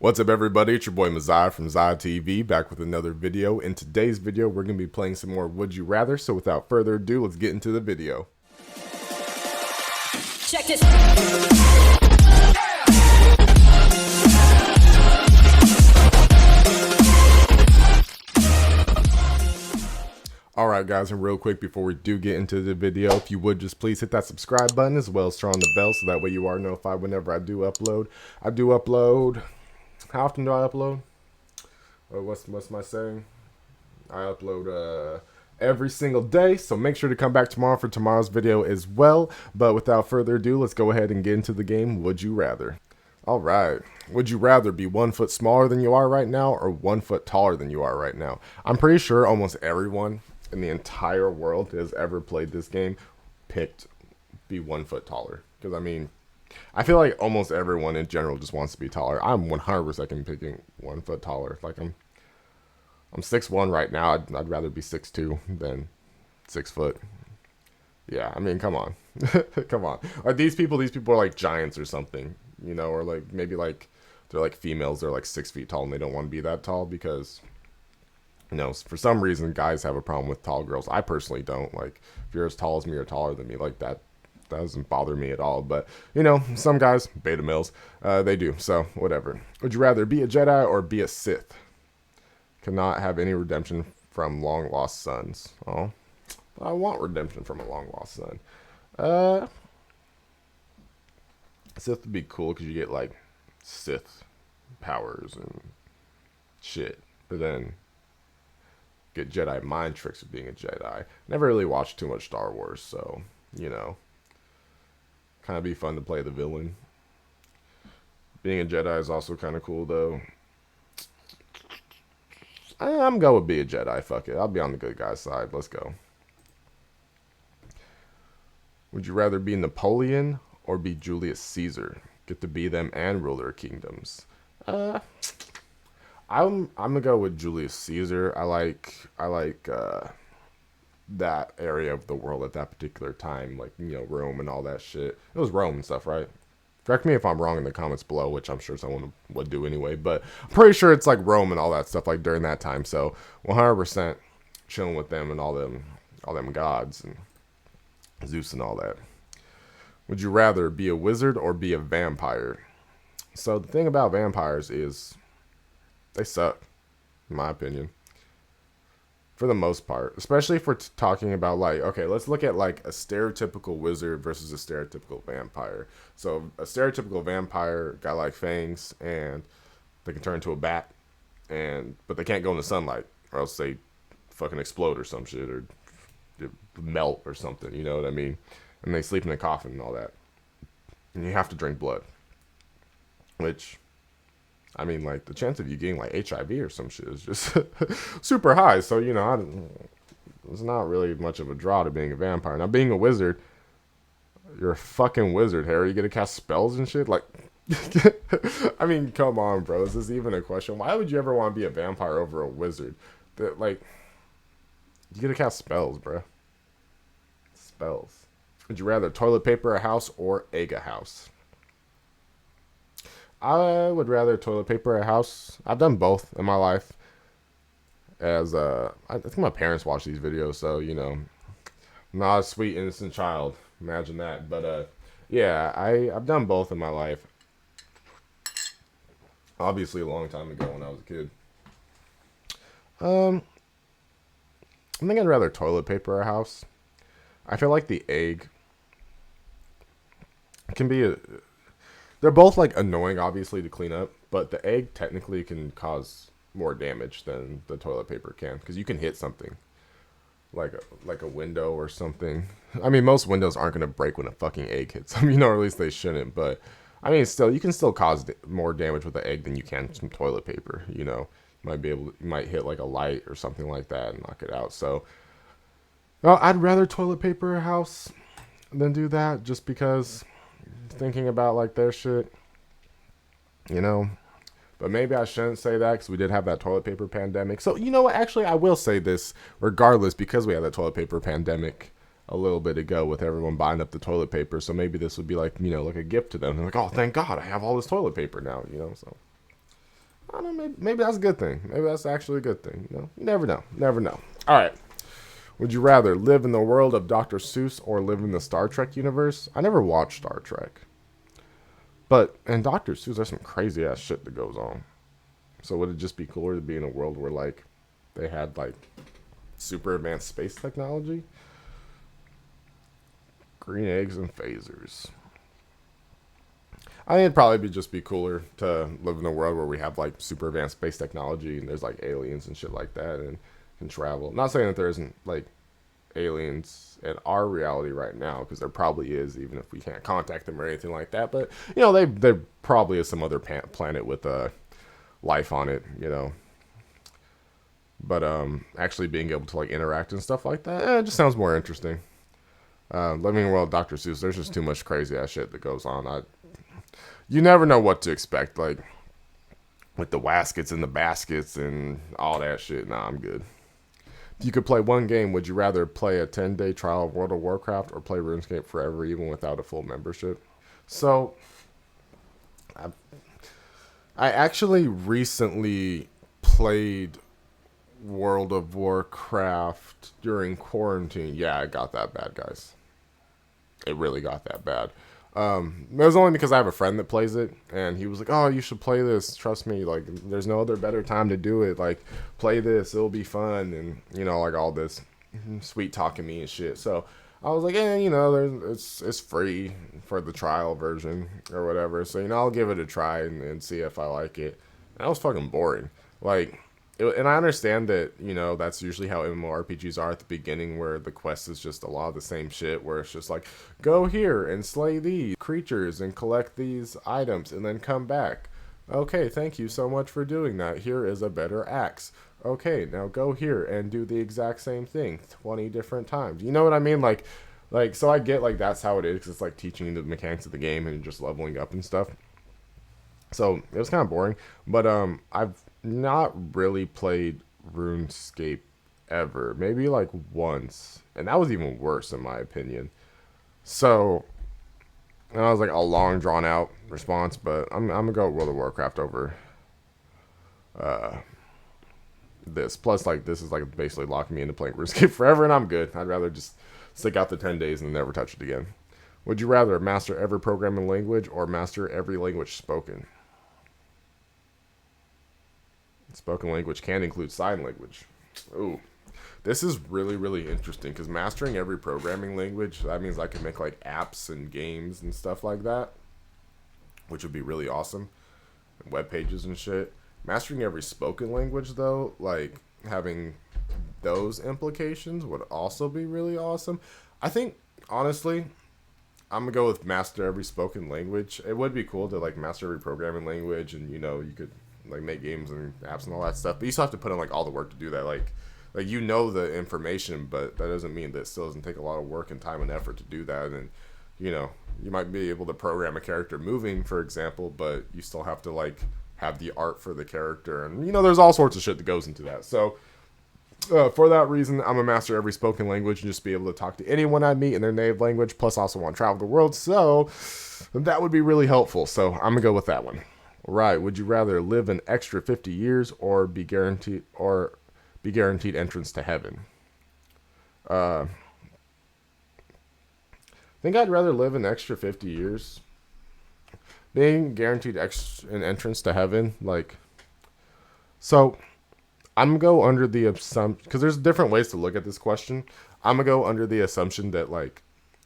What's up, everybody? It's your boy Mesziah from Ziah TV, back with another video. In today's video, we're going to be playing some more Would You Rather, so without further ado, let's get into the video. Check this. Alright guys, and real quick before we do get into the video, if you would just please hit that subscribe button as well as turn on the bell so that way you are notified whenever I do upload. How often do I upload? What's my saying? I upload every single day, so make sure to come back tomorrow for tomorrow's video as well. But without further ado, let's go ahead and get into the game. Would you rather? Alright, would you rather be 1 foot smaller than you are right now or 1 foot taller than you are right now? I'm pretty sure almost everyone in the entire world that has ever played this game picked be 1 foot taller. Because I mean, I feel like almost everyone in general just wants to be taller. I'm 100% picking 1 foot taller. Like I'm 6'1" right now. I'd rather be 6'2" than 6 foot. Yeah, I mean, come on. Come on. Are these people are like giants or something, you know, or like maybe like they're like females, they're like 6 feet tall and they don't want to be that tall because, you know, for some reason guys have a problem with tall girls. I personally don't. Like, if you're as tall as me or taller than me, like that doesn't bother me at all. But, you know, some guys, beta males, they do. So, whatever. Would you rather be a Jedi or be a Sith? Cannot have any redemption from long lost sons. Oh, I want redemption from a long lost son. Sith would be cool because you get, like, Sith powers and shit. But then get Jedi mind tricks of being a Jedi. Never really watched too much Star Wars, so, you know, kind of be fun to play the villain. Being a Jedi is also kind of cool, though. I'm going to be a Jedi. Fuck it. I'll be on the good guy's side. Let's go. Would you rather be Napoleon or be Julius Caesar? Get to be them and rule their kingdoms. I'm gonna go with Julius Caesar. I like that area of the world at that particular time, like, you know, Rome and all that shit. It was Rome and stuff, right? Correct me if I'm wrong in the comments below, which I'm sure someone would do anyway, but I'm pretty sure it's like Rome and all that stuff, like during that time. So 100% chilling with them and all them gods and Zeus and all that. Would you rather be a wizard or be a vampire? So the thing about vampires is they suck, in my opinion, for the most part. Especially if we're talking about, like, okay, let's look at like a stereotypical wizard versus a stereotypical vampire. So a stereotypical vampire got like fangs and they can turn into a bat, but they can't go in the sunlight or else they fucking explode or some shit or melt or something, you know what I mean? And they sleep in a coffin and all that. And you have to drink blood, which, I mean, like, the chance of you getting, like, HIV or some shit is just super high. So, you know, it's not really much of a draw to being a vampire. Now, being a wizard, you're a fucking wizard, Harry. You get to cast spells and shit? Like, I mean, come on, bro. Is this even a question? Why would you ever want to be a vampire over a wizard? That, like, you get to cast spells, bro. Spells. Would you rather toilet paper a house or egg a house? I would rather toilet paper a house. I've done both in my life. As I think my parents watch these videos, so, you know, not a sweet innocent child. Imagine that. But yeah, I've done both in my life. Obviously, a long time ago when I was a kid. I think I'd rather toilet paper a house. I feel like the egg can be they're both, like, annoying, obviously, to clean up, but the egg technically can cause more damage than the toilet paper can, because you can hit something, like a window or something. I mean, most windows aren't going to break when a fucking egg hits them, you know, or at least they shouldn't, but, I mean, still, you can still cause more damage with the egg than you can some toilet paper, you know. You might hit, like, a light or something like that and knock it out, so, well, I'd rather toilet paper a house than do that, just because thinking about, like, their shit, you know. But maybe I shouldn't say that because we did have that toilet paper pandemic. So, you know what, actually, I will say this regardless, because we had that toilet paper pandemic a little bit ago with everyone buying up the toilet paper. So maybe this would be, like, you know, like a gift to them. They're like, oh, thank God I have all this toilet paper now, you know. So I don't know, maybe that's a good thing. Maybe that's actually a good thing. You never know. Never know. All right. Would you rather live in the world of Dr. Seuss or live in the Star Trek universe? I never watched Star Trek. But in Dr. Seuss, there's some crazy ass shit that goes on. So would it just be cooler to be in a world where, like, they had, like, super advanced space technology? Green eggs and phasers. I think it'd probably just be cooler to live in a world where we have, like, super advanced space technology and there's, like, aliens and shit like that and can travel. Not saying that there isn't, like, aliens in our reality right now, because there probably is, even if we can't contact them or anything like that. But, there probably is some other planet with life on it, But actually being able to, like, interact and stuff like that, it just sounds more interesting. Living in the world of Dr. Seuss, there's just too much crazy ass shit that goes on. You never know what to expect, like, with the waskets and the baskets and all that shit. Nah, I'm good. If you could play one game, would you rather play a 10-day trial of World of Warcraft or play RuneScape forever, even without a full membership? So, I actually recently played World of Warcraft during quarantine. Yeah, it got that bad, guys. It really got that bad. It was only because I have a friend that plays it, and he was like, "Oh, you should play this. Trust me, like, there's no other better time to do it. Like, play this. It'll be fun." And, like, all this sweet talking me and shit. So I was like, it's free for the trial version or whatever. So, I'll give it a try and see if I like it. And that was fucking boring. Like, and I understand that, that's usually how MMORPGs are at the beginning, where the quest is just a lot of the same shit, where it's just like, go here and slay these creatures and collect these items and then come back. Okay, thank you so much for doing that. Here is a better axe. Okay, now go here and do the exact same thing 20 different times. You know what I mean? Like, so I get, like, that's how it is, 'cause it's like teaching you the mechanics of the game and just leveling up and stuff. So it was kind of boring, but I've not really played RuneScape ever. Maybe like once, and that was even worse in my opinion. So, and I was like a long drawn out response, but I'm gonna go World of Warcraft over this. Plus, like, this is like basically locking me into playing RuneScape forever, and I'm good. I'd rather just stick out the 10 days and never touch it again. Would you rather master every programming language or master every language spoken? Spoken language can include sign language. Ooh, this is really, really interesting, because mastering every programming language, that means I can make, like, apps and games and stuff like that, which would be really awesome. And web pages and shit. Mastering every spoken language, though, like, having those implications would also be really awesome. I think, honestly, I'm gonna go with master every spoken language. It would be cool to, like, master every programming language, and, you could, like, make games and apps and all that stuff, but you still have to put in, like, all the work to do that. Like the information, but that doesn't mean that it still doesn't take a lot of work and time and effort to do that. And you might be able to program a character moving, for example, but you still have to, like, have the art for the character, and there's all sorts of shit that goes into that. So for that reason, I'm gonna master every spoken language and just be able to talk to anyone I meet in their native language, plus also want to travel the world, so that would be really helpful. So I'm gonna go with that one. Right. Would you rather live an extra 50 years or be guaranteed entrance to heaven? I think I'd rather live an extra 50 years. Being guaranteed an entrance to heaven, like, so I'm gonna go under the assumption, because there's different ways to look at this question. I'm gonna go under the assumption that, like,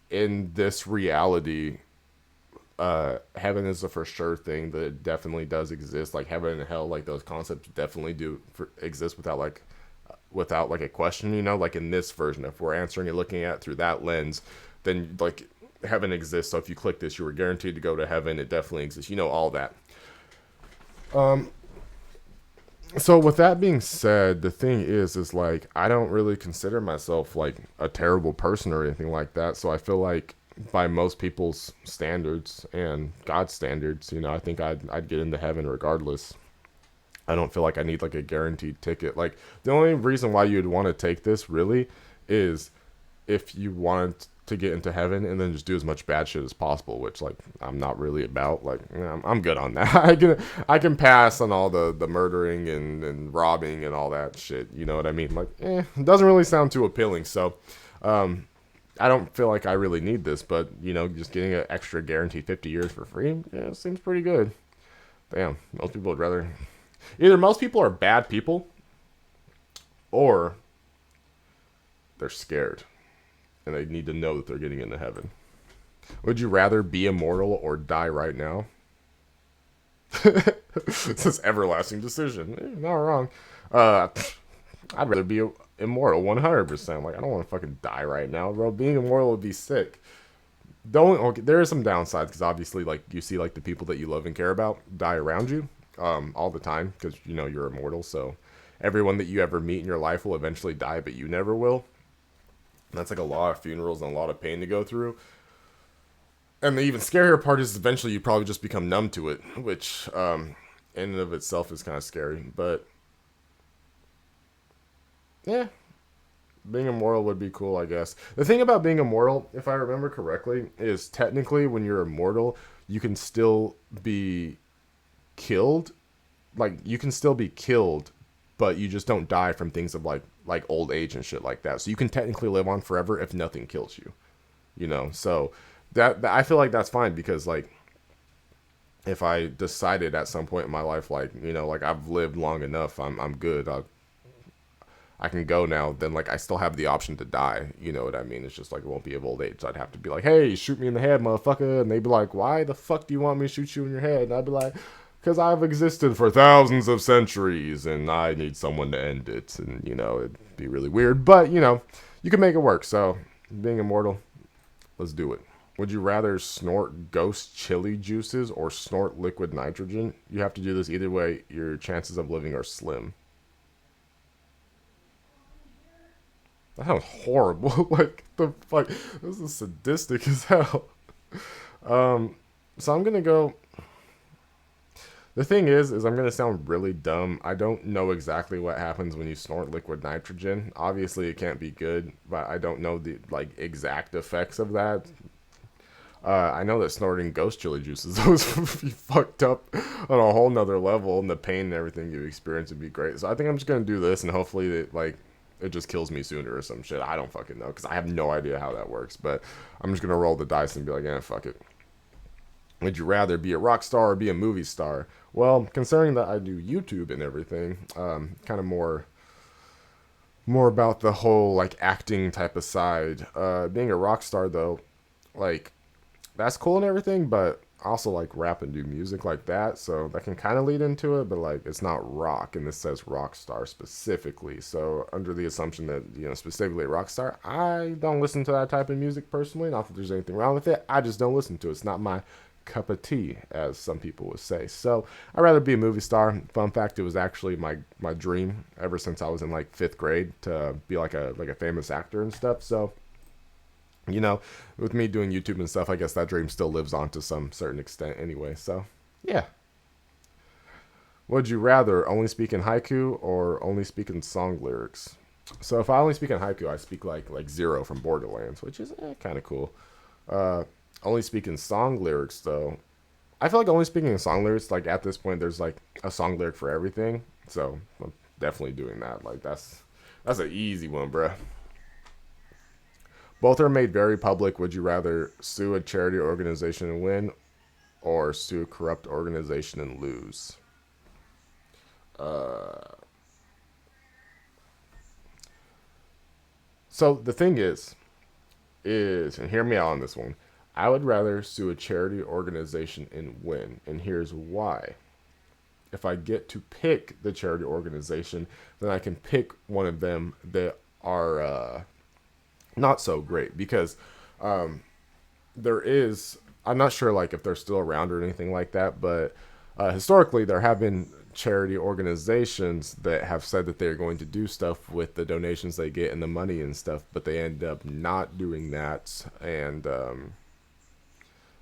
in this reality, heaven is a for sure thing, that it definitely does exist. Like, heaven and hell, like, those concepts definitely do exist without a question. Like, in this version, if we're answering and looking at it through that lens, then, like, heaven exists. So if you click this, you were guaranteed to go to heaven. It definitely exists. All that. So with that being said, the thing is like, I don't really consider myself, like, a terrible person or anything like that. So I feel like, by most people's standards and God's standards, I think I'd get into heaven regardless. I don't feel like I need, like, a guaranteed ticket. Like, the only reason why you'd want to take this really is if you want to get into heaven, and then just do as much bad shit as possible, which like I'm not really about. Like I'm good on that. I can pass on all the murdering and robbing and all that shit. You know what I mean? Like it doesn't really sound too appealing. So I don't feel like I really need this, but just getting an extra guaranteed 50 years for free, yeah, seems pretty good. Damn, most people would rather. Either most people are bad people, or they're scared and they need to know that they're getting into heaven. Would you rather be immortal or die right now? It's this everlasting decision. Not wrong. Uh, I'd rather be immortal 100%. Like, I don't want to fucking die right now, bro. Being immortal would be sick. Okay, there are some downsides because obviously, like, you see, like, the people that you love and care about die around you all the time because, you're immortal. So everyone that you ever meet in your life will eventually die, but you never will. And that's like a lot of funerals and a lot of pain to go through. And the even scarier part is eventually you probably just become numb to it, which in and of itself is kind of scary. But yeah, being immortal would be cool, I guess. The thing about being immortal, if I remember correctly, is technically when you're immortal, you can still be killed. Like, you can still be killed, but you just don't die from things of like old age and shit like that. So you can technically live on forever if nothing kills you. So that I feel like that's fine because like if I decided at some point in my life like like I've lived long enough, I'm good. I can go now. Then like I still have the option to die. You know what I mean? It's just like it won't be of old age. So I'd have to be like, hey, shoot me in the head, motherfucker. And they'd be like, why the fuck do you want me to shoot you in your head? And I'd be like, because I've existed for thousands of centuries and I need someone to end it. And it'd be really weird, but you can make it work. So being immortal, let's do it. Would you rather snort ghost chili juices or snort liquid nitrogen? You have to do this either way. Your chances of living are slim. That sounds horrible. Like, the fuck? This is sadistic as hell. So I'm gonna go. The thing is I'm gonna sound really dumb. I don't know exactly what happens when you snort liquid nitrogen. Obviously, it can't be good, but I don't know the exact effects of that. I know that snorting ghost chili juices would be fucked up on a whole nother level, and the pain and everything you experience would be great. So I think I'm just gonna do this, and hopefully it just kills me sooner or some shit. I don't fucking know because I have no idea how that works. But I'm just gonna roll the dice and be like, yeah, fuck it. Would you rather be a rock star or be a movie star? Well, considering that I do YouTube and everything, kind of more about the whole like acting type of side. Being a rock star though, like that's cool and everything, but I also like rap and do music like that, so that can kind of lead into it, but like it's not rock, and this says rock star specifically. So under the assumption that specifically a rock star, I don't listen to that type of music personally. Not that there's anything wrong with it, I just don't listen to it. It's not my cup of tea, as some people would say. So I'd rather be a movie star. Fun fact, it was actually my dream ever since I was in like 5th grade to be like a famous actor and stuff. So with me doing YouTube and stuff, I guess that dream still lives on to some certain extent anyway. So, yeah. Would you rather only speak in haiku or only speak in song lyrics? So if I only speak in haiku, I speak like Zero from Borderlands, which is kind of cool. Only speak in song lyrics, though. I feel like only speaking in song lyrics, like at this point, there's like a song lyric for everything. So I'm definitely doing that. Like that's an easy one, bruh. Both are made very public. Would you rather sue a charity organization and win, or sue a corrupt organization and lose? So the thing is, and hear me out on this one, I would rather sue a charity organization and win, and here's why. If I get to pick the charity organization, then I can pick one of them that are not so great, because there is, I'm not sure like if they're still around or anything like that, but historically there have been charity organizations that have said that they're going to do stuff with the donations they get and the money and stuff, but they end up not doing that, and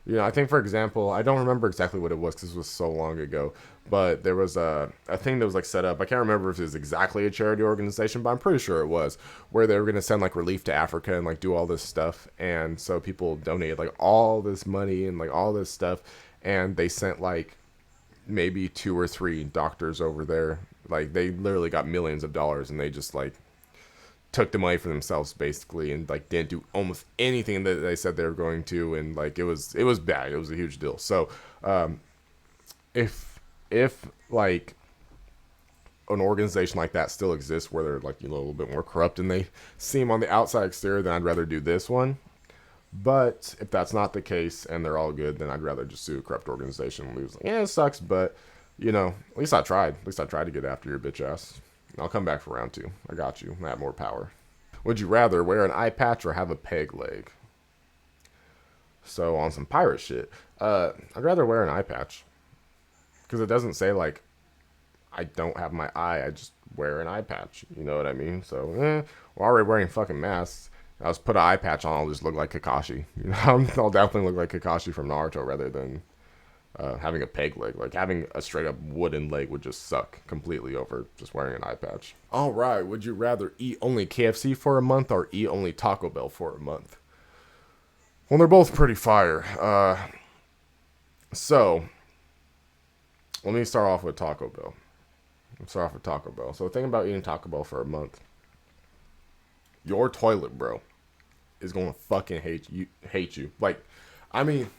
You know, I think, for example, I don't remember exactly what it was because it was so long ago, but there was a thing that was like set up. I can't remember if it was exactly a charity organization, but I'm pretty sure it was, where they were going to send like relief to Africa and like do all this stuff. And so people donated like all this money and like all this stuff. And they sent like maybe 2 or 3 doctors over there. Like they literally got millions of dollars and they just like took the money for themselves basically and like didn't do almost anything that they said they were going to, and like it was bad. It was a huge deal. So if like an organization like that still exists where they're like, you know, a little bit more corrupt and they seem on the outside exterior, then I'd rather do this one. But if that's not the case and they're all good, then I'd rather just sue a corrupt organization and lose. Like, yeah, it sucks, but you know, at least I tried. At least I tried to get after your bitch ass. I'll come back for round 2. I got you. I have more power. Would you rather wear an eye patch or have a peg leg? So on some pirate shit, I'd rather wear an eye patch. Because it doesn't say like, I don't have my eye, I just wear an eye patch. You know what I mean? So, we're already wearing fucking masks. I'll just put an eye patch on, I'll just look like Kakashi. You know, I'll definitely look like Kakashi from Naruto rather than having a peg leg. Like having a straight up wooden leg would just suck completely over just wearing an eye patch. All right, would you rather eat only KFC for a month or eat only Taco Bell for a month? Well, they're both pretty fire. So let me start off with Taco Bell. So the thing about eating Taco Bell for a month, your toilet, bro, is gonna fucking hate you. Like, I mean,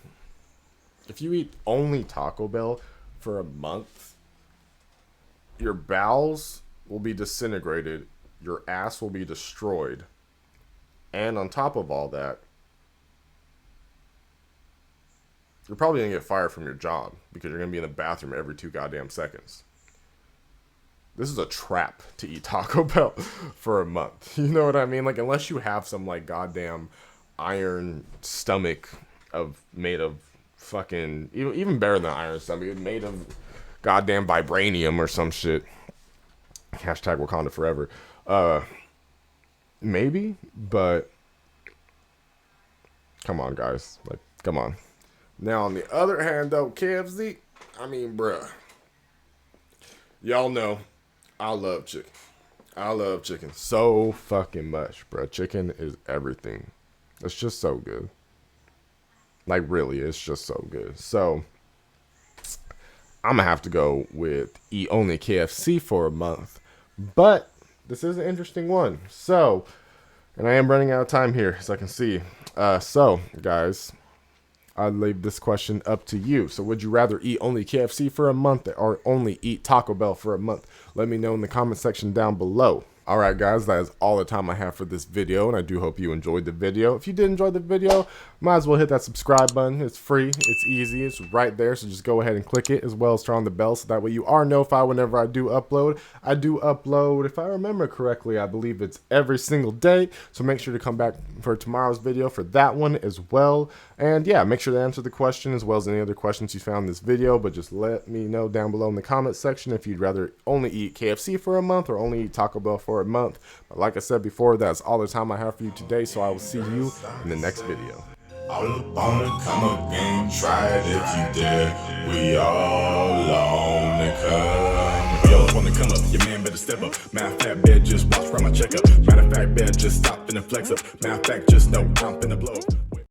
if you eat only Taco Bell for a month, your bowels will be disintegrated, your ass will be destroyed, and on top of all that, you're probably gonna get fired from your job because you're gonna be in the bathroom every 2 goddamn seconds. This is a trap to eat Taco Bell for a month. You know what I mean? Like, unless you have some like goddamn iron stomach made of fucking even better than iron stomach, made of goddamn vibranium or some shit. Hashtag Wakanda forever. Maybe, but come on, guys. Like, come on. Now, on the other hand, though, KFC, I mean, bruh, y'all know I love chicken. I love chicken so fucking much, bruh. Chicken is everything. It's just so good. Like, really, it's just so good. So, I'm going to have to go with eat only KFC for a month. But, this is an interesting one. So, and I am running out of time here, as I can see. So, guys, I'll leave this question up to you. So would you rather eat only KFC for a month or only eat Taco Bell for a month? Let me know in the comment section down below. Alright guys, that is all the time I have for this video, and I do hope you enjoyed the video. If you did enjoy the video, might as well hit that subscribe button. It's free, it's easy, it's right there, so just go ahead and click it, as well as turn on the bell so that way you are notified whenever I do upload. I do upload, if I remember correctly, I believe it's every single day, so make sure to come back for tomorrow's video for that one as well. And yeah, make sure to answer the question as well as any other questions you found in this video, but just let me know down below in the comment section if you'd rather only eat KFC for a month or only eat Taco Bell for a month. But like I said before, that's all the time I have for you today, so I will see you in the next video. All up on the come again, try it if you dare. We all on the come. Y'all up on the come up, your man better step up. Matter of fact, better just watch from my checkup. Matter of fact, better just stop and flex up. Matter of fact, just know I'm finna blow up.